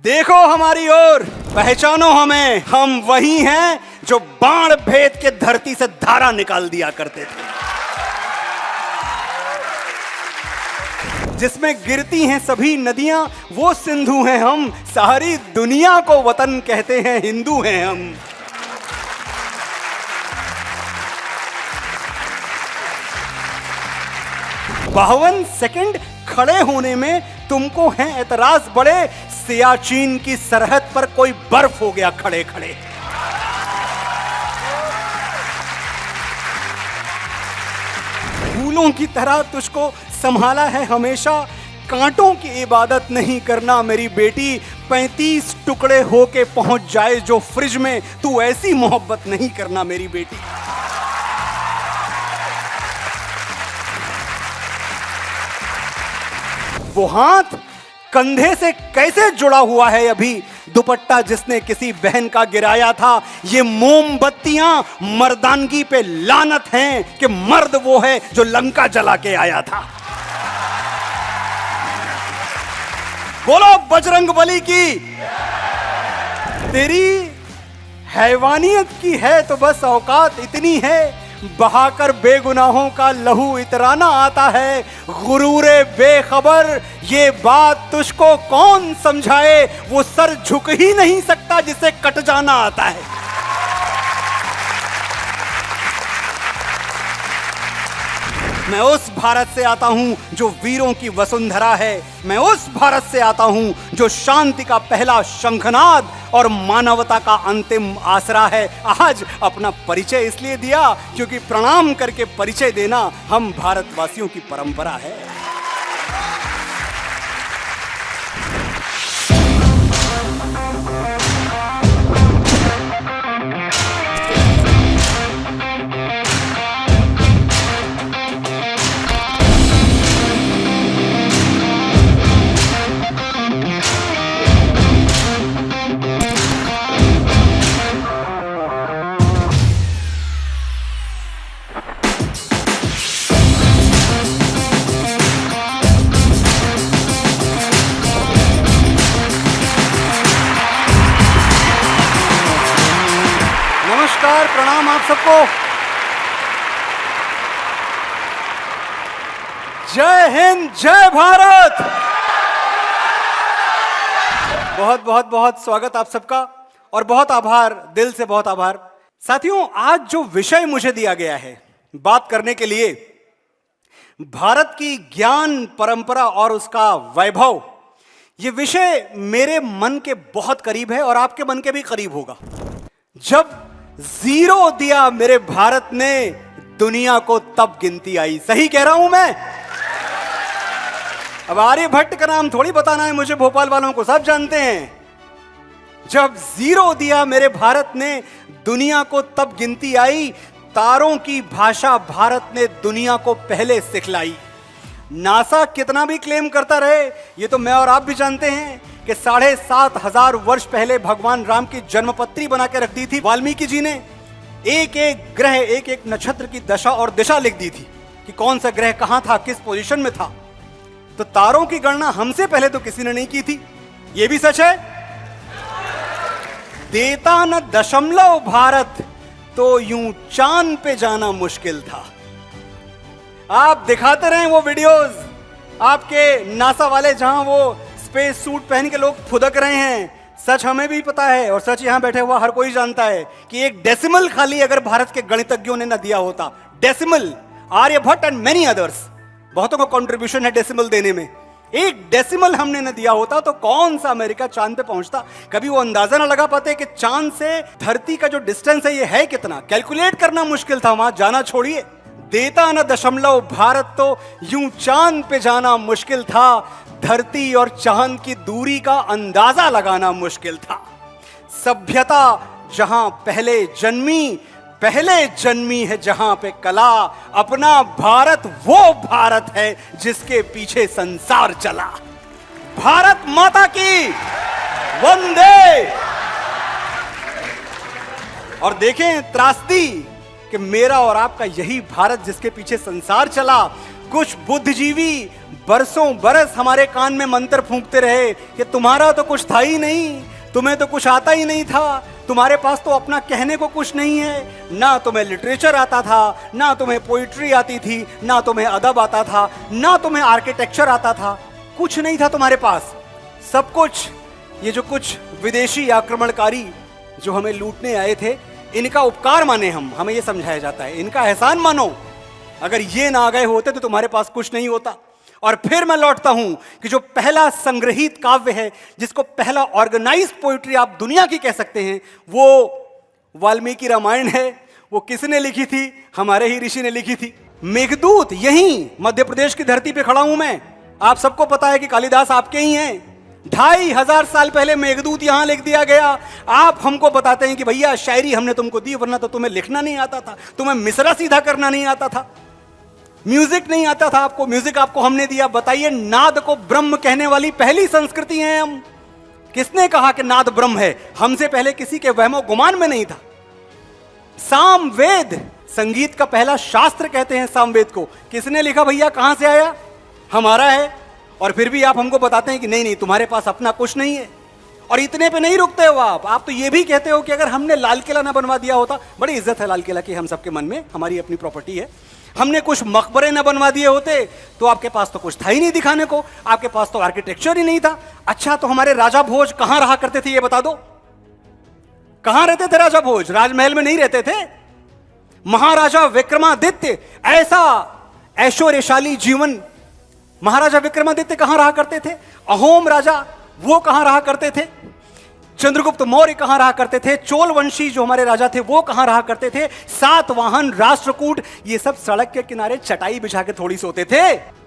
देखो हमारी ओर, पहचानो हमें, हम वही हैं जो बाण भेद के धरती से धारा निकाल दिया करते थे, जिसमें गिरती हैं सभी नदियां, वो सिंधु हैं हम। सारी दुनिया को वतन कहते हैं, हिंदू हैं हम। 52 सेकंड खड़े होने में तुमको हैं एतराज बड़े, सियाचिन की सरहद पर कोई बर्फ हो गया खड़े खड़े। फूलों की तरह तुझको संभाला है हमेशा, कांटों की इबादत नहीं करना मेरी बेटी। 35 टुकड़े होके पहुंच जाए जो फ्रिज में, तू ऐसी मोहब्बत नहीं करना मेरी बेटी। वो हाथ कंधे से कैसे जुड़ा हुआ है अभी, दुपट्टा जिसने किसी बहन का गिराया था। ये मोमबत्तियां मर्दानगी पे लानत हैं कि मर्द वो है जो लंका जला के आया था। बोलो बजरंग बली की। तेरी हैवानियत की है तो बस औकात इतनी है, बहाकर बेगुनाहों का लहू इतराना आता है। गुरूरे बेखबर, ये बात तुझको कौन समझाए, वो सर झुक ही नहीं सकता जिसे कट जाना आता है। मैं उस भारत से आता हूं जो वीरों की वसुंधरा है। मैं उस भारत से आता हूं जो शांति का पहला शंखनाद और मानवता का अंतिम आसरा है। आज अपना परिचय इसलिए दिया क्योंकि प्रणाम करके परिचय देना हम भारतवासियों की परंपरा है। नमस्कार, प्रणाम आप सबको। जय हिंद, जय भारत। बहुत बहुत बहुत स्वागत आप सबका और बहुत आभार, दिल से बहुत आभार। साथियों, आज जो विषय मुझे दिया गया है बात करने के लिए, भारत की ज्ञान परंपरा और उसका वैभव, यह विषय मेरे मन के बहुत करीब है और आपके मन के भी करीब होगा। जब जीरो दिया मेरे भारत ने, दुनिया को तब गिनती आई। सही कह रहा हूं मैं? अब आर्यभट्ट का नाम थोड़ी बताना है मुझे, भोपाल वालों को सब जानते हैं। जब जीरो दिया मेरे भारत ने, दुनिया को तब गिनती आई। तारों की भाषा भारत ने दुनिया को पहले सिखलाई। नासा कितना भी क्लेम करता रहे, ये तो मैं और आप भी जानते हैं कि 7,500 वर्ष पहले भगवान राम की जन्मपत्री बना के रख दी थी वाल्मीकि जी ने। एक एक ग्रह, एक एक नक्षत्र की दशा और दिशा लिख दी थी कि कौन सा ग्रह कहां था, किस पोजीशन में था। तो तारों की गणना हमसे पहले तो किसी ने नहीं की थी, यह भी सच है। देता न दशमलव भारत, तो यूं चांद पे जाना मुश्किल था। आप दिखाते रहे वो वीडियोस, आपके नासा वाले जहां वो स्पेस सूट पहन के लोग फुदक रहे हैं। सच हमें भी पता है और सच यहां बैठे हुआ हर कोई जानता है कि एक डेसिमल खाली अगर भारत के गणितज्ञों ने न दिया होता, decimal, Aryabhata and many others, बहुतों का कंट्रीब्यूशन है डेसिमल देने में, एक डेसिमल हमने न दिया होता तो कौन सा अमेरिका चांद पे पहुंचता। कभी वो अंदाजा ना लगा पाते कि चांद से धरती का जो डिस्टेंस है ये है कितना, कैलकुलेट करना मुश्किल था, वहां जाना छोड़िए। देता न दशमलव भारत, तो यूं चांद पे जाना मुश्किल था। धरती और चांद की दूरी का अंदाजा लगाना मुश्किल था। सभ्यता जहां पहले जन्मी है जहां पे कला। अपना भारत वो भारत है जिसके पीछे संसार चला। भारत माता की वंदे। और देखें त्रासदी कि मेरा और आपका यही भारत जिसके पीछे संसार चला, कुछ बुद्धिजीवी बरसों बरस हमारे कान में मंत्र फूंकते रहे कि तुम्हारा तो कुछ था ही नहीं, तुम्हें तो कुछ आता ही नहीं था, तुम्हारे पास तो अपना कहने को कुछ नहीं है, ना तुम्हें लिटरेचर आता था, ना तुम्हें पोइट्री आती थी, ना तुम्हें अदब आता था, ना तुम्हें आर्किटेक्चर आता था, कुछ नहीं था तुम्हारे पास। सब कुछ ये जो कुछ विदेशी आक्रमणकारी जो हमें लूटने आए थे, इनका उपकार माने हम, हमें ये समझाया जाता है, इनका एहसान मानो। अगर ये ना आ गए होते तो तुम्हारे पास कुछ नहीं होता। और फिर मैं लौटता हूं कि जो पहला संग्रहित काव्य है, जिसको पहला ऑर्गेनाइज्ड पोइट्री आप दुनिया की कह सकते हैं, वो वाल्मीकि रामायण है। वो किसने लिखी थी? हमारे ही ऋषि ने लिखी थी। मेघदूत यहीं मध्य प्रदेश की धरती पे खड़ा हूं मैं। आप सबको पता है कि कालिदास आपके ही हैं। 2500 साल पहले मेघदूत यहां लिख दिया गया। आप हमको बताते हैं कि भैया शायरी हमने तुमको दी, वरना तो तुम्हें लिखना नहीं आता था, तुम्हें मिसरा सीधा करना नहीं आता था, म्यूजिक नहीं आता था आपको, म्यूजिक आपको हमने दिया। बताइए, नाद को ब्रह्म कहने वाली पहली संस्कृति हैं हम। किसने कहा कि नाद ब्रह्म है? हमसे पहले किसी के वहमो गुमान में नहीं था। सामवेद, संगीत का पहला शास्त्र कहते हैं सामवेद को। किसने लिखा भैया? कहां से आया? हमारा है। और फिर भी आप हमको बताते हैं कि नहीं नहीं, तुम्हारे पास अपना कुछ नहीं है। और इतने पे नहीं रुकते हो आप तो ये भी कहते हो कि अगर हमने लाल किला ना बनवा दिया होता, बड़ी इज्जत है लाल किला की हम सबके मन में, हमारी अपनी प्रॉपर्टी है, हमने कुछ मकबरे ना बनवा दिए होते तो आपके पास तो कुछ था ही नहीं दिखाने को, आपके पास तो आर्किटेक्चर ही नहीं था। अच्छा, तो हमारे राजा भोज कहां रहा करते थे ये बता दो। कहां रहते थे राजा भोज? राजमहल में नहीं रहते थे। महाराजा विक्रमादित्य, ऐसा ऐश्वर्यशाली जीवन महाराजा विक्रमादित्य कहां रहा करते थे? अहोम राजा वो कहां रहा करते थे? चंद्रगुप्त मौर्य कहां रहा करते थे? चोल वंशी जो हमारे राजा थे वो कहां रहा करते थे? सातवाहन, राष्ट्रकूट, ये सब सड़क के किनारे चटाई बिछा के थोड़ी सोते थे।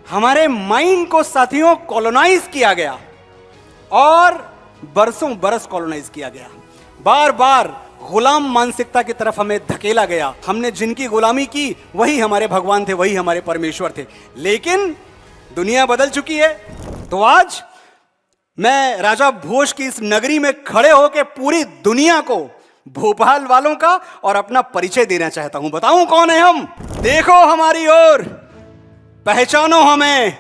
हमारे माइंड को साथियों कॉलोनाइज किया गया और बरसों बरस कॉलोनाइज किया गया। बार बार गुलाम मानसिकता की तरफ हमें धकेला गया। हमने जिनकी गुलामी की वही हमारे भगवान थे, वही हमारे परमेश्वर थे। लेकिन दुनिया बदल चुकी है। तो आज मैं राजा भोज की इस नगरी में खड़े होकर पूरी दुनिया को, भोपाल वालों का और अपना परिचय देना चाहता हूं। बताऊं कौन है हम? देखो हमारी ओर, पहचानो हमें।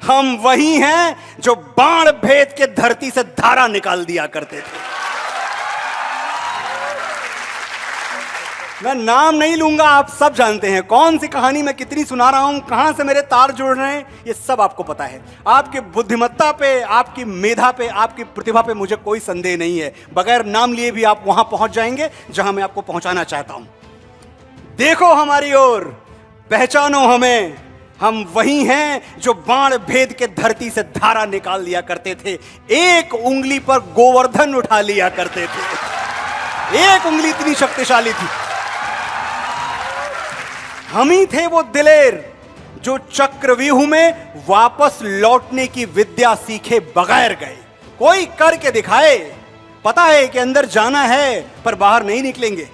हम वही हैं जो बाण भेद के धरती से धारा निकाल दिया करते थे। मैं नाम नहीं लूंगा, आप सब जानते हैं कौन सी कहानी मैं कितनी सुना रहा हूं, कहां से मेरे तार जुड़ रहे हैं, ये सब आपको पता है। आपकी बुद्धिमत्ता पे, आपकी मेधा पे, आपकी प्रतिभा पे मुझे कोई संदेह नहीं है। बगैर नाम लिए भी आप वहां पहुंच जाएंगे जहां मैं आपको पहुंचाना चाहता हूं। देखो हमारी ओर, पहचानो हमें। हम वही हैं जो बाण भेद के धरती से धारा निकाल दिया करते थे। एक उंगली पर गोवर्धन उठा लिया करते थे। एक उंगली इतनी शक्तिशाली थी। हम ही थे वो दिलेर जो चक्रव्यूह में वापस लौटने की विद्या सीखे बगैर गए। कोई करके दिखाए, पता है कि अंदर जाना है पर बाहर नहीं निकलेंगे,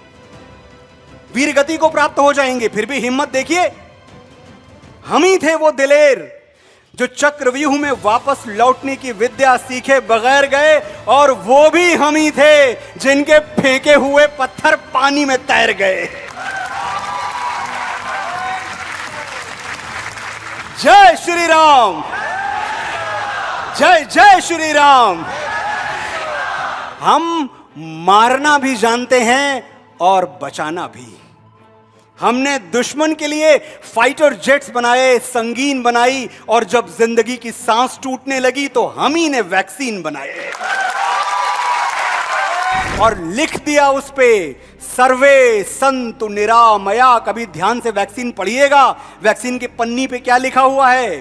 वीर गति को प्राप्त हो जाएंगे, फिर भी हिम्मत देखिए। हम ही थे वो दिलेर जो चक्रव्यूह में वापस लौटने की विद्या सीखे बगैर गए, और वो भी हम ही थे जिनके फेंके हुए पत्थर पानी में तैर गए। जय श्री राम, जय जय श्री राम। हम मारना भी जानते हैं और बचाना भी। हमने दुश्मन के लिए फाइटर जेट्स बनाए, संगीन बनाई, और जब जिंदगी की सांस टूटने लगी तो हम ही ने वैक्सीन बनाए और लिख दिया उस पे सर्वे संतु निरामया। कभी ध्यान से वैक्सीन पढ़िएगा, वैक्सीन के पन्नी पे क्या लिखा हुआ है?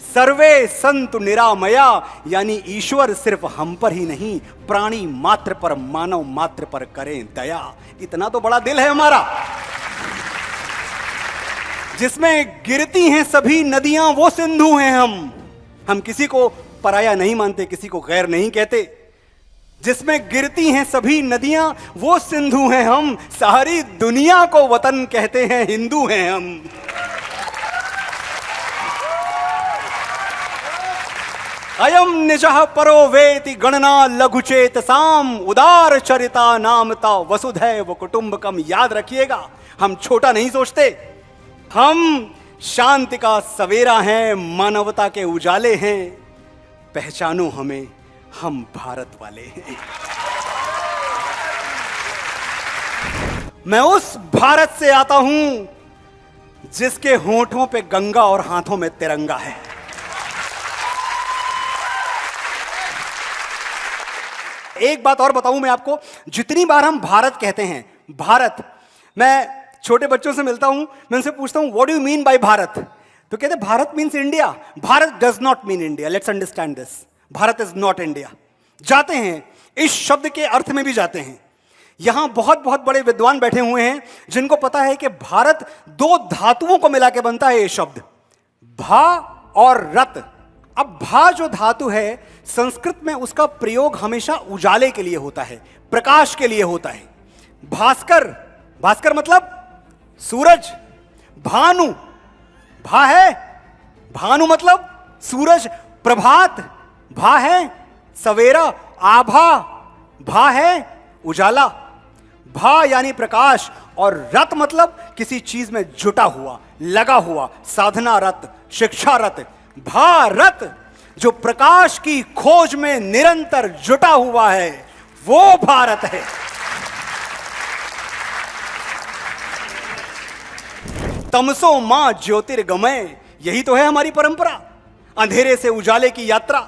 सर्वे संतु निरामया, यानी ईश्वर सिर्फ हम पर ही नहीं, प्राणी मात्र पर, मानव मात्र पर करें दया। इतना तो बड़ा दिल है हमारा, जिसमें गिरती हैं सभी नदियां वो सिंधु हैं हम किसी को पराया नहीं मानते, किसी को गैर नहीं कहते। जिसमें गिरती हैं सभी नदियां वो सिंधु हैं हम, सारी दुनिया को वतन कहते हैं, हिंदू हैं हम। अयम निजः परो वेति गणना लघुचेत साम, उदार चरिता नामता वसुधैव कुटुंबकम। याद रखिएगा, हम छोटा नहीं सोचते, हम शांति का सवेरा हैं, मानवता के उजाले हैं, पहचानो हमें, हम भारत वाले हैं। मैं उस भारत से आता हूं जिसके होठों पे गंगा और हाथों में तिरंगा है। एक बात और बताऊं मैं आपको, जितनी बार हम भारत कहते हैं, भारत, मैं छोटे बच्चों से मिलता हूं, मैं उनसे पूछता हूं what do you mean by Bharat, तो कहते Bharat means India. Bharat does not mean India, let's understand this. Bharat is not India. जाते हैं, इस शब्द के अर्थ में भी जाते हैं। यहां बहुत बहुत बड़े विद्वान बैठे हुए हैं जिनको पता है कि भारत दो धातुओं को मिला के बनता है ये शब्द, भा और रत। अब भा जो धातु है, संस्कृत में उसका प्रयोग हमेशा उजाले के लिए होता है, प्रकाश के लिए होता है। भास्कर, भास्कर मतलब सूरज। भानु, भा है, भानु मतलब सूरज। प्रभात, भा है सवेरा। आभा, भा है उजाला। भा यानी प्रकाश, और रत मतलब किसी चीज में जुटा हुआ, लगा हुआ, साधना रत, शिक्षा रत। भारत जो प्रकाश की खोज में निरंतर जुटा हुआ है, वो भारत है। तमसो मां ज्योतिर्गमय, यही तो है हमारी परंपरा, अंधेरे से उजाले की यात्रा।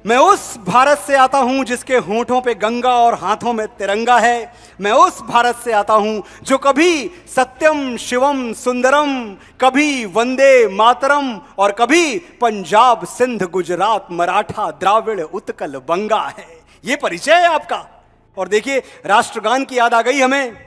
मैं उस भारत से आता हूं जिसके होठों पे गंगा और हाथों में तिरंगा है। मैं उस भारत से आता हूं जो कभी सत्यम शिवम सुंदरम, कभी वंदे मातरम, और कभी पंजाब सिंध गुजरात मराठा द्राविड़ उत्कल बंगा है। ये परिचय है आपका। और देखिए, राष्ट्रगान की याद आ गई हमें।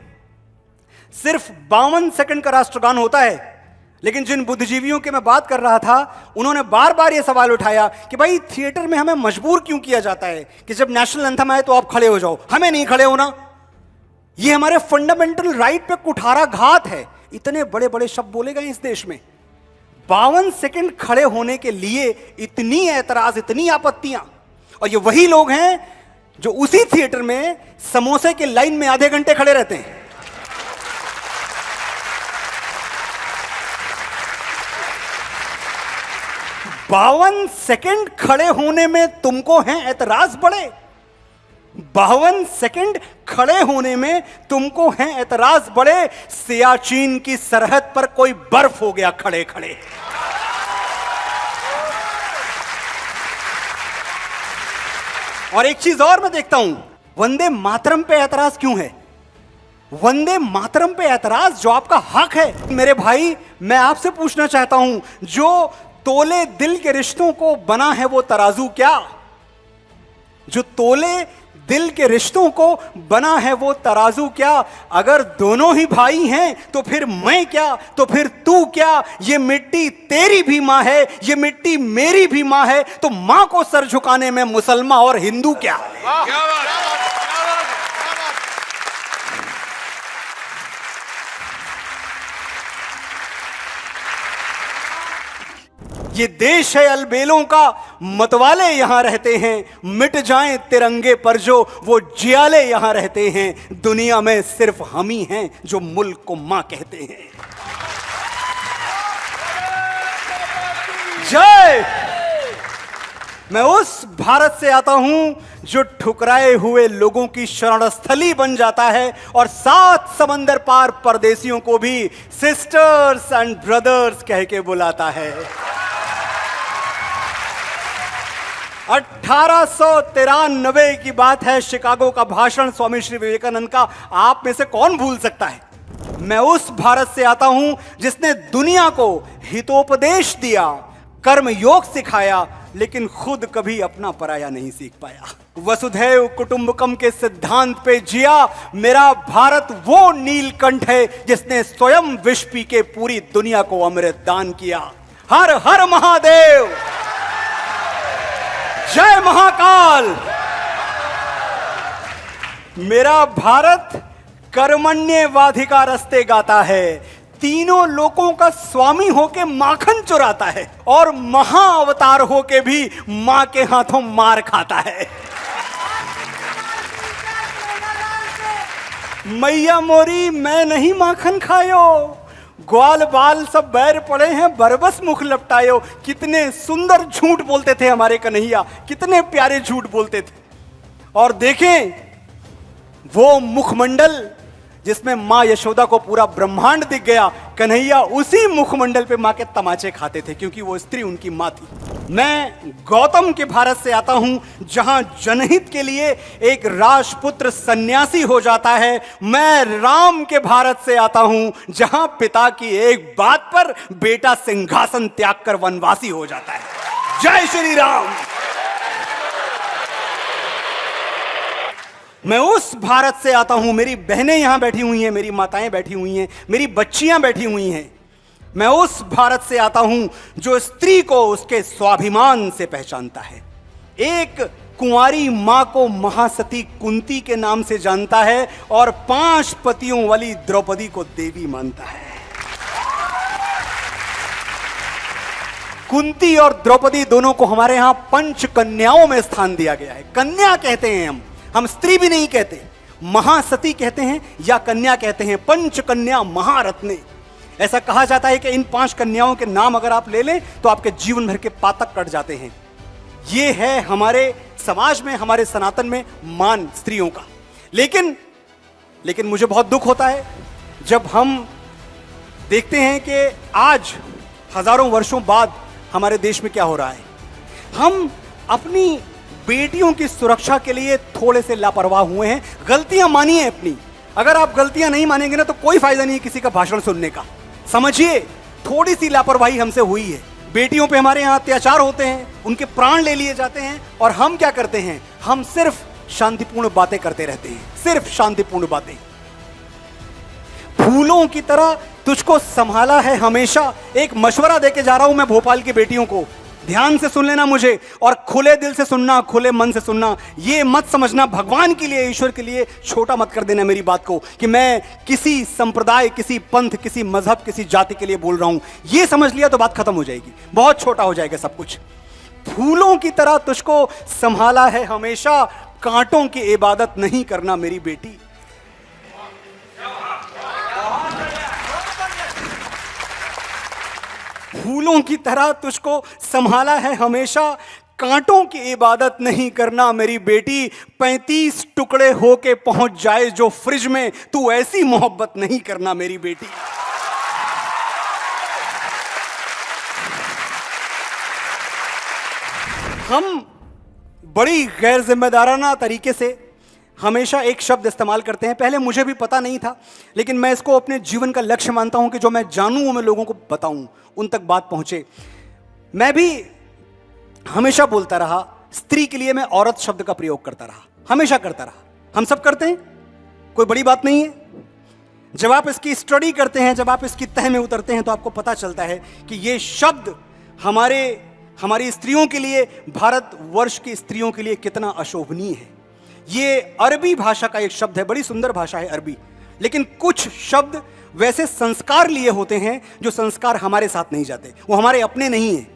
सिर्फ 52 सेकंड का राष्ट्रगान होता है, लेकिन जिन बुद्धिजीवियों की मैं बात कर रहा था, उन्होंने बार बार यह सवाल उठाया कि भाई थिएटर में हमें मजबूर क्यों किया जाता है कि जब नेशनल एंथम आए तो आप खड़े हो जाओ, हमें नहीं खड़े होना। यह हमारे फंडामेंटल राइट पे कुठाराघात है। इतने बड़े बड़े शब्द बोले गए इस देश में, 52 सेकंड खड़े होने के लिए इतनी ऐतराज, इतनी आपत्तियां। और ये वही लोग हैं जो उसी थिएटर में समोसे के लाइन में आधे घंटे खड़े रहते हैं। बावन सेकंड खड़े होने में तुमको हैं ऐतराज बड़े। 52 सेकंड खड़े होने में तुमको हैं ऐतराज बड़े। सियाचिन की सरहद पर कोई बर्फ हो गया खड़े खड़े। और एक चीज और मैं देखता हूं, वंदे मातरम पे ऐतराज क्यों है? वंदे मातरम पे ऐतराज जो आपका हक है। मेरे भाई, मैं आपसे पूछना चाहता हूं, जो तोले दिल के रिश्तों को बना है वो तराजू क्या? जो तोले दिल के रिश्तों को बना है वो तराजू क्या? अगर दोनों ही भाई हैं तो फिर मैं क्या, तो फिर तू क्या? ये मिट्टी तेरी भी मां है, ये मिट्टी मेरी भी मां है, तो मां को सर झुकाने में मुसलमान और हिंदू क्या? ये देश है अलबेलों का, मतवाले यहां रहते हैं। मिट जाएं तिरंगे पर जो वो जियाले यहां रहते हैं। दुनिया में सिर्फ हम ही हैं जो मुल्क को मां कहते हैं। जय। मैं उस भारत से आता हूं जो ठुकराए हुए लोगों की शरणस्थली बन जाता है और 7 समंदर पार परदेसियों को भी सिस्टर्स एंड ब्रदर्स कह के बुलाता है। 1893 की बात है, शिकागो का भाषण स्वामी श्री विवेकानंद का। आप में से कौन भूल सकता है? मैं उस भारत से आता हूं जिसने दुनिया को हितोपदेश दिया, कर्म योग सिखाया, लेकिन खुद कभी अपना पराया नहीं सीख पाया। वसुधैव कुटुंबकम के सिद्धांत पे जिया। मेरा भारत वो नीलकंठ है जिसने स्वयं विष पी के पूरी दुनिया को अमृत दान किया। हर हर महादेव, जय महाकाल। मेरा भारत कर्मण्येवाधिकारस्ते गाता है, तीनों लोकों का स्वामी होके माखन चुराता है और महाअवतार होके भी मां के हाथों मार खाता है। मैया मोरी मैं नहीं माखन खायो, ग्वाल बाल सब बैर पड़े हैं, बरबस मुख लपटायो। कितने सुंदर झूठ बोलते थे हमारे कन्हैया, कितने प्यारे झूठ बोलते थे। और देखें वो मुखमंडल जिसमें मां यशोदा को पूरा ब्रह्मांड दिख गया, कन्हैया उसी मुखमंडल पे मां के तमाचे खाते थे, क्योंकि वो स्त्री उनकी मां थी। मैं गौतम के भारत से आता हूं, जहां जनहित के लिए एक राजपुत्र सन्यासी हो जाता है। मैं राम के भारत से आता हूं, जहां पिता की एक बात पर बेटा सिंहासन त्याग कर वनवासी हो जाता है। जय श्री राम। मैं उस भारत से आता हूं, मेरी बहनें यहां बैठी हुई हैं, मेरी माताएं बैठी हुई हैं, मेरी बच्चियां बैठी हुई हैं। मैं उस भारत से आता हूं जो स्त्री को उसके स्वाभिमान से पहचानता है। एक कुंवारी मां को महासती कुंती के नाम से जानता है और 5 पतियों वाली द्रौपदी को देवी मानता है। कुंती और द्रौपदी दोनों को हमारे यहां पंच कन्याओं में स्थान दिया गया है। कन्या कहते हैं हम स्त्री भी नहीं कहते, महासती कहते हैं या कन्या कहते हैं। पंच कन्या महारत्ने, ऐसा कहा जाता है कि इन 5 कन्याओं के नाम अगर आप ले लें तो आपके जीवन भर के पातक कट जाते हैं। ये है हमारे समाज में, हमारे सनातन में मान स्त्रियों का। लेकिन मुझे बहुत दुख होता है जब हम देखते हैं कि आज हजारों वर्षों बाद हमारे देश में क्या हो रहा है। हम अपनी बेटियों की सुरक्षा के लिए थोड़े से लापरवाह हुए हैं। गलतियां मानिए अपनी, अगर आप गलतियां नहीं मानेंगे ना तो कोई फायदा नहीं है किसी का भाषण सुनने का। समझिए, थोड़ी सी लापरवाही हमसे हुई है। बेटियों पे हमारे यहां अत्याचार होते हैं, उनके प्राण ले लिए जाते हैं, और हम क्या करते हैं? हम सिर्फ शांतिपूर्ण बातें करते रहते हैं, सिर्फ शांतिपूर्ण बातें। फूलों की तरह तुझको संभाला है हमेशा। एक मशवरा देके जा रहा हूं मैं भोपाल की बेटियों को, ध्यान से सुन लेना मुझे, और खुले दिल से सुनना, खुले मन से सुनना। ये मत समझना भगवान के लिए, ईश्वर के लिए छोटा मत कर देना मेरी बात को कि मैं किसी संप्रदाय, किसी पंथ, किसी मजहब, किसी जाति के लिए बोल रहा हूं। ये समझ लिया तो बात खत्म हो जाएगी, बहुत छोटा हो जाएगा सब कुछ। फूलों की तरह तुझको संभाला है हमेशा, कांटों की इबादत नहीं करना मेरी बेटी। फूलों की तरह तुझको संभाला है हमेशा, कांटों की इबादत नहीं करना मेरी बेटी। 35 टुकड़े होके पहुंच जाए जो फ्रिज में, तू ऐसी मोहब्बत नहीं करना मेरी बेटी। हम बड़ी गैर जिम्मेदाराना तरीके से हमेशा एक शब्द इस्तेमाल करते हैं। पहले मुझे भी पता नहीं था, लेकिन मैं इसको अपने जीवन का लक्ष्य मानता हूं कि जो मैं जानूं वो मैं लोगों को बताऊं, उन तक बात पहुंचे। मैं भी हमेशा बोलता रहा, स्त्री के लिए मैं औरत शब्द का प्रयोग करता रहा, हमेशा करता रहा। हम सब करते हैं, कोई बड़ी बात नहीं है। जब आप इसकी स्टडी करते हैं, जब आप इसकी तह में उतरते हैं, तो आपको पता चलता है कि ये शब्द हमारी स्त्रियों के लिए, भारतवर्ष की स्त्रियों के लिए कितना अशोभनीय है। ये अरबी भाषा का एक शब्द है, बड़ी सुंदर भाषा है अरबी, लेकिन कुछ शब्द वैसे संस्कार लिए होते हैं जो संस्कार हमारे साथ नहीं जाते, वो हमारे अपने नहीं है।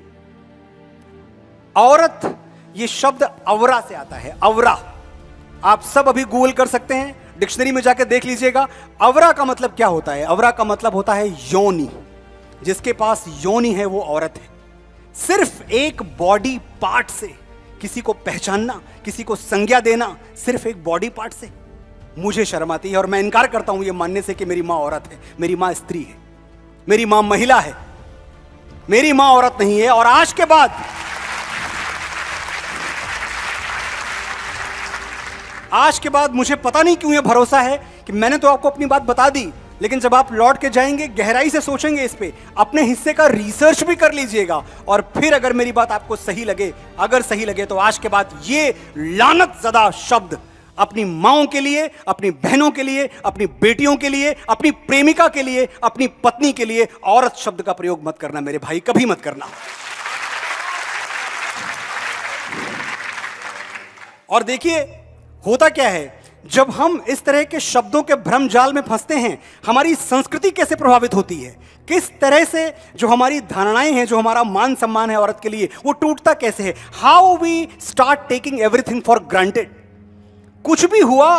औरत, ये शब्द अवरा से आता है। अवरा आप सब अभी गूगल कर सकते हैं, डिक्शनरी में जाकर देख लीजिएगा। अवरा का मतलब क्या होता है? अवरा का मतलब होता है योनि। जिसके पास योनि है वो औरत है। सिर्फ एक बॉडी पार्ट से किसी को पहचानना, किसी को संज्ञा देना, सिर्फ एक बॉडी पार्ट से, मुझे शर्म आती है। और मैं इनकार करता हूं ये मानने से कि मेरी मां औरत है। मेरी मां स्त्री है, मेरी मां महिला है, मेरी मां औरत नहीं है। और आज के बाद मुझे पता नहीं क्यों ये भरोसा है कि मैंने तो आपको अपनी बात बता दी, लेकिन जब आप लौट के जाएंगे, गहराई से सोचेंगे इस पे, अपने हिस्से का रिसर्च भी कर लीजिएगा, और फिर अगर मेरी बात आपको सही लगे, अगर सही लगे, तो आज के बाद ये लानतज़दा शब्द अपनी माओं के लिए, अपनी बहनों के लिए, अपनी बेटियों के लिए, अपनी प्रेमिका के लिए, अपनी पत्नी के लिए औरत शब्द का प्रयोग मत करना मेरे भाई, कभी मत करना। और देखिए होता क्या है, जब हम इस तरह के शब्दों के भ्रम जाल में फंसते हैं, हमारी संस्कृति कैसे प्रभावित होती है, किस तरह से जो हमारी धारणाएं हैं, जो हमारा मान सम्मान है औरत के लिए, वो टूटता कैसे है। How we start taking everything for granted. कुछ भी हुआ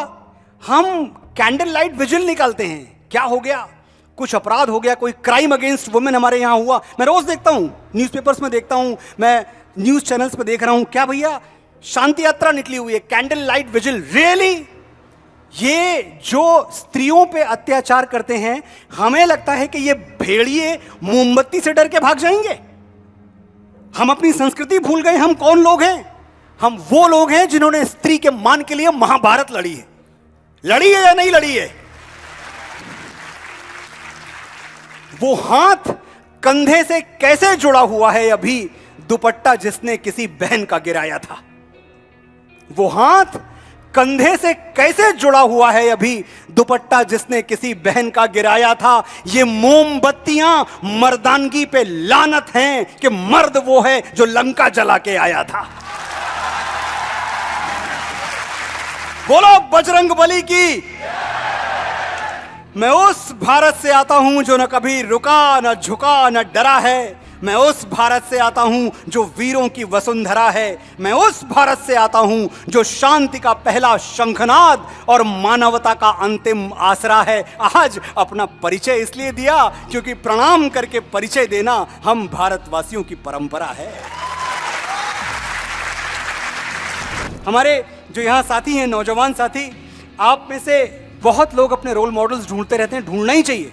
हम कैंडल लाइट विजिल निकालते हैं। क्या हो गया, कुछ अपराध हो गया, कोई क्राइम अगेंस्ट वुमेन हमारे यहाँ हुआ, मैं रोज देखता हूं, न्यूज़पेपर्स में देखता हूं, मैं न्यूज चैनल्स पे देख रहा हूं, क्या भैया शांति यात्रा निकली हुई है, कैंडल लाइट विजिल। रियली ये जो स्त्रियों पे अत्याचार करते हैं, हमें लगता है कि ये भेड़िए मोमबत्ती से डर के भाग जाएंगे। हम अपनी संस्कृति भूल गए। हम कौन लोग हैं? हम वो लोग हैं जिन्होंने स्त्री के मान के लिए महाभारत लड़ी है। लड़ी है या नहीं लड़ी है? वो हाथ कंधे से कैसे जुड़ा हुआ है अभी दुपट्टा जिसने किसी बहन का गिराया था। वो हाथ कंधे से कैसे जुड़ा हुआ है अभी दुपट्टा जिसने किसी बहन का गिराया था। ये मोमबत्तियां मर्दानगी पे लानत हैं कि मर्द वो है जो लंका जला के आया था। बोलो बजरंगबली की। मैं उस भारत से आता हूं जो न कभी रुका, न झुका, न डरा है। मैं उस भारत से आता हूं जो वीरों की वसुंधरा है। मैं उस भारत से आता हूं जो शांति का पहला शंखनाद और मानवता का अंतिम आसरा है। आज अपना परिचय इसलिए दिया क्योंकि प्रणाम करके परिचय देना हम भारतवासियों की परंपरा है। हमारे जो यहाँ साथी हैं, नौजवान साथी, आप में से बहुत लोग अपने रोल मॉडल्स ढूंढते रहते हैं। ढूंढना ही चाहिए।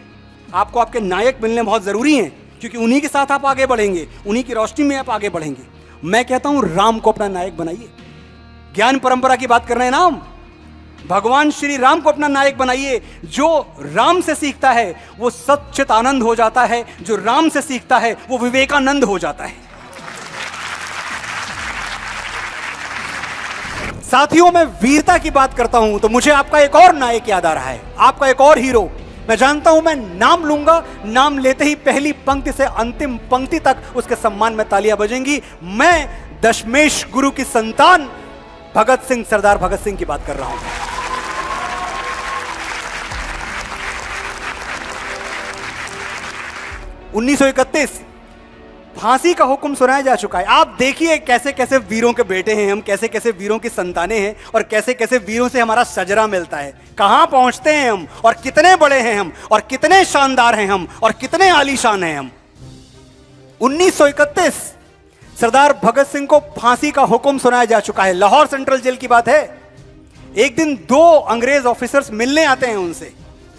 आपको आपके नायक मिलने बहुत जरूरी हैं, क्योंकि उन्हीं के साथ आप आगे बढ़ेंगे, उन्हीं की रोशनी में आप आगे बढ़ेंगे। मैं कहता हूं राम को अपना नायक बनाइए। ज्ञान परंपरा की बात कर रहे हैं ना हम। भगवान श्री राम को अपना नायक बनाइए। जो राम से सीखता है वो सच्चिदानंद हो जाता है। जो राम से सीखता है वो विवेकानंद हो जाता है। साथियों, मैं वीरता की बात करता हूं तो मुझे आपका एक और नायक याद आ रहा है, आपका एक और हीरो। मैं जानता हूं, मैं नाम लूंगा, नाम लेते ही पहली पंक्ति से अंतिम पंक्ति तक उसके सम्मान में तालियां बजेंगी। मैं दशमेश गुरु की संतान भगत सिंह, सरदार भगत सिंह की बात कर रहा हूं। (1931) फांसी का हुक्म सुनाया जा चुका है। आप देखिए कैसे कैसे वीरों के बेटे हैं हम, कैसे कैसे वीरों की संतानें हैं और कैसे कैसे वीरों से हमारा सजरा मिलता है। कहां पहुंचते हैं हम और कितने बड़े हैं हम और कितने शानदार हैं हम और कितने आलीशान हैं हम। 1931 सरदार भगत सिंह को फांसी का हुक्म सुनाया जा चुका है। लाहौर सेंट्रल जेल की बात है। एक दिन दो अंग्रेज ऑफिसर्स मिलने आते हैं उनसे।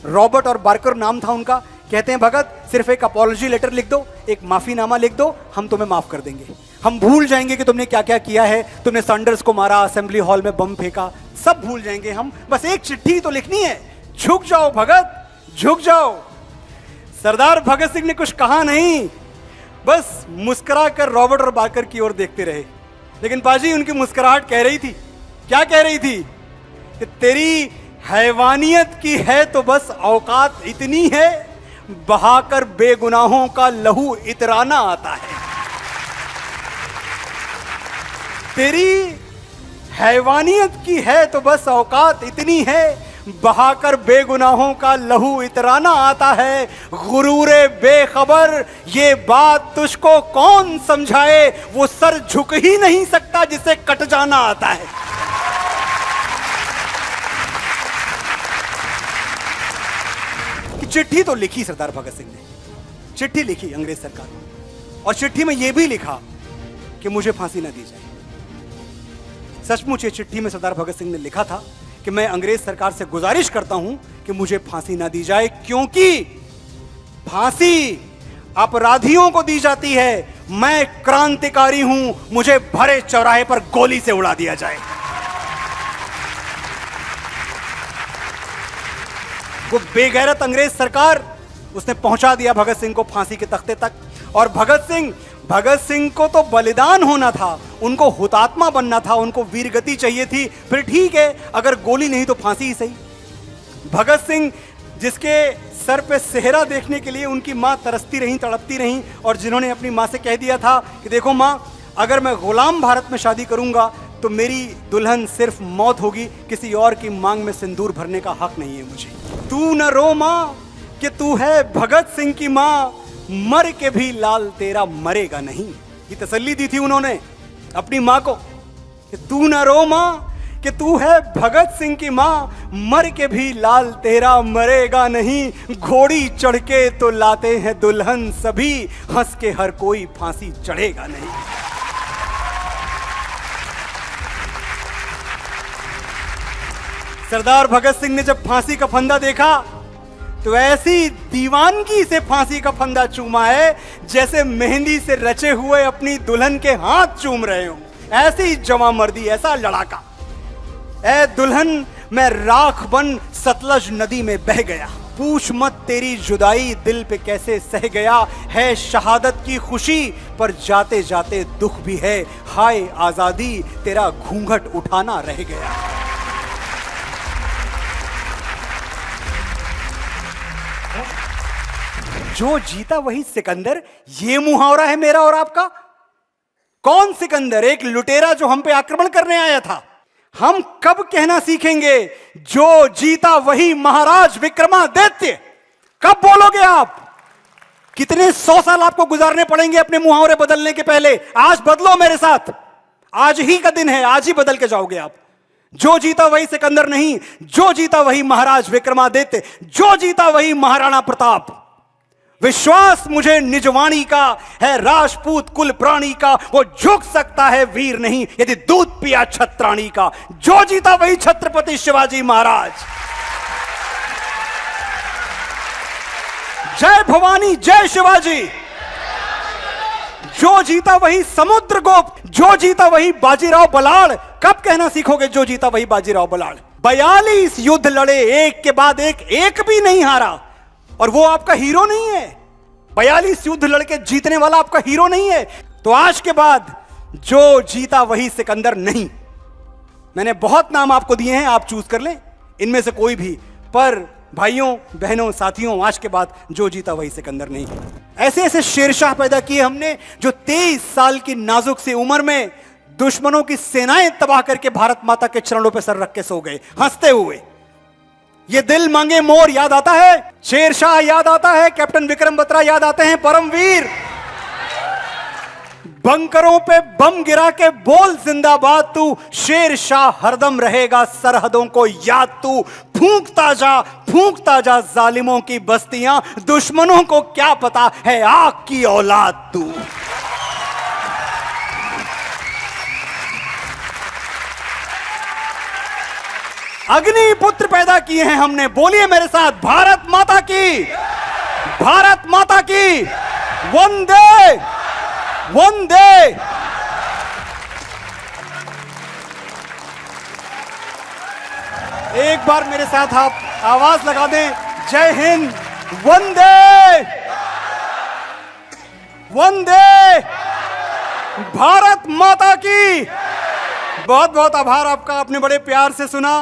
रॉबर्ट और बार्कर नाम था उनका। कहते हैं भगत, सिर्फ एक अपॉलॉजी लेटर लिख दो, एक माफीनामा लिख दो, हम तुम्हें माफ कर देंगे। हम भूल जाएंगे कि तुमने क्या क्या किया है। तुमने सैंडर्स को मारा, असेंबली हॉल में बम फेंका, सब भूल जाएंगे हम। बस एक चिट्ठी तो लिखनी है। झुक जाओ भगत, झुक जाओ। सरदार भगत सिंह ने कुछ कहा नहीं, बस मुस्कुरा कर रॉबर्ट और बार्कर की ओर देखते रहे। लेकिन पाजी, उनकी मुस्कुराहट कह रही थी, क्या कह रही थी? कि तेरी हैवानियत की है तो बस औकात इतनी है, बहाकर बेगुनाहों का लहू इतराना आता है। तेरी हैवानियत की है तो बस औकात इतनी है, बहाकर बेगुनाहों का लहू इतराना आता है। गुरूरे बेखबर ये बात तुझको कौन समझाए, वो सर झुक ही नहीं सकता जिसे कट जाना आता है। चिट्ठी तो लिखी सरदार भगत सिंह ने, चिट्ठी लिखी अंग्रेज सरकार को, और चिट्ठी में यह भी लिखा कि मुझे फांसी न दी जाए। सचमुच ये चिट्ठी में सरदार भगत सिंह ने लिखा था कि मैं अंग्रेज सरकार से गुजारिश करता हूं कि मुझे फांसी न दी जाए, क्योंकि फांसी अपराधियों को दी जाती है। मैं क्रांतिकारी हूं, मुझे भरे चौराहे पर गोली से उड़ा दिया जाए। वो बेगैरत अंग्रेज सरकार, उसने पहुंचा दिया भगत सिंह को फांसी के तख्ते तक। और भगत सिंह को तो बलिदान होना था, उनको हुतात्मा बनना था, उनको वीरगति चाहिए थी। फिर ठीक है, अगर गोली नहीं तो फांसी ही सही। भगत सिंह, जिसके सर पे सेहरा देखने के लिए उनकी मां तरसती रही, तड़पती रही, और जिन्होंने अपनी मां से कह दिया था कि देखो मां, अगर मैं गुलाम भारत में शादी करूंगा तो मेरी दुल्हन सिर्फ मौत होगी, किसी और की मांग में सिंदूर भरने का हक नहीं है मुझे। तू न रो मां कि तू है भगत सिंह की मां, मर के भी लाल तेरा मरेगा नहीं। ये तसल्ली दी थी उन्होंने अपनी मां को कि तू न रो मां कि तू है भगत सिंह की माँ, मर के भी लाल तेरा मरेगा नहीं। घोड़ी चढ़ के तो लाते हैं दुल्हन सभी, हंस के हर कोई फांसी चढ़ेगा नहीं। सरदार भगत सिंह ने जब फांसी का फंदा देखा तो ऐसी दीवानगी से फांसी का फंदा चूमा है जैसे मेहंदी से रचे हुए अपनी दुल्हन के हाथ चूम रहे हो। ऐसी जवां मर्दी, ऐसा लड़ाका। ऐ दुल्हन मैं राख बन सतलज नदी में बह गया, पूछ मत तेरी जुदाई दिल पे कैसे सह गया। है शहादत की खुशी पर जाते जाते दुख भी है, हाय आजादी तेरा घूंघट उठाना रह गया। जो जीता वही सिकंदर, ये मुहावरा है मेरा और आपका। कौन सिकंदर? एक लुटेरा जो हम पे आक्रमण करने आया था। हम कब कहना सीखेंगे जो जीता वही महाराज विक्रमादित्य? कब बोलोगे आप? कितने 100 साल आपको गुजारने पड़ेंगे अपने मुहावरे बदलने के पहले? आज बदलो मेरे साथ, आज ही का दिन है, आज ही बदल के जाओगे आप। जो जीता वही सिकंदर नहीं, जो जीता वही महाराज विक्रमादित्य, जो जीता वही महाराणा प्रताप। विश्वास मुझे निजवाणी का है राजपूत कुल प्राणी का, वो झुक सकता है वीर नहीं यदि दूध पिया छत्राणी का। जो जीता वही छत्रपति शिवाजी महाराज। जय भवानी जय शिवाजी। जो जीता वही समुद्रगुप्त, जो जीता वही बाजीराव बलाड़। कब कहना सीखोगे जो जीता वही बाजीराव बलाड़? 42 युद्ध लड़े, एक के बाद एक भी नहीं हारा, और वो आपका हीरो नहीं है। 42 युद्ध लड़के जीतने वाला आपका हीरो नहीं है। तो आज के बाद जो जीता वही सिकंदर नहीं। मैंने बहुत नाम आपको दिए हैं, आप चूज कर लें इनमें से कोई भी, पर भाइयों बहनों साथियों, आज के बाद जो जीता वही सिकंदर नहीं। ऐसे ऐसे शेरशाह पैदा किए हमने जो 23 साल की नाजुक सी उम्र में दुश्मनों की सेनाएं तबाह करके भारत माता के चरणों पर सर रख के सो गए हंसते हुए। ये दिल मांगे मोर याद आता है, शेरशाह याद आता है, कैप्टन विक्रम बत्रा याद आते हैं, परमवीर। बंकरों पे बम गिरा के बोल जिंदाबाद तू, शेरशाह हरदम रहेगा सरहदों को याद तू। फूंकता जा जालिमों की बस्तियां, दुश्मनों को क्या पता है आग की औलाद तू। अग्नि पुत्र पैदा किए हैं हमने, बोलिए मेरे साथ, भारत माता की, भारत माता की वंदे वंदे। एक बार मेरे साथ आप आवाज लगा दें, जय हिंद, वंदे वंदे, भारत माता की। बहुत बहुत आभार आपका, आपने बड़े प्यार से सुना।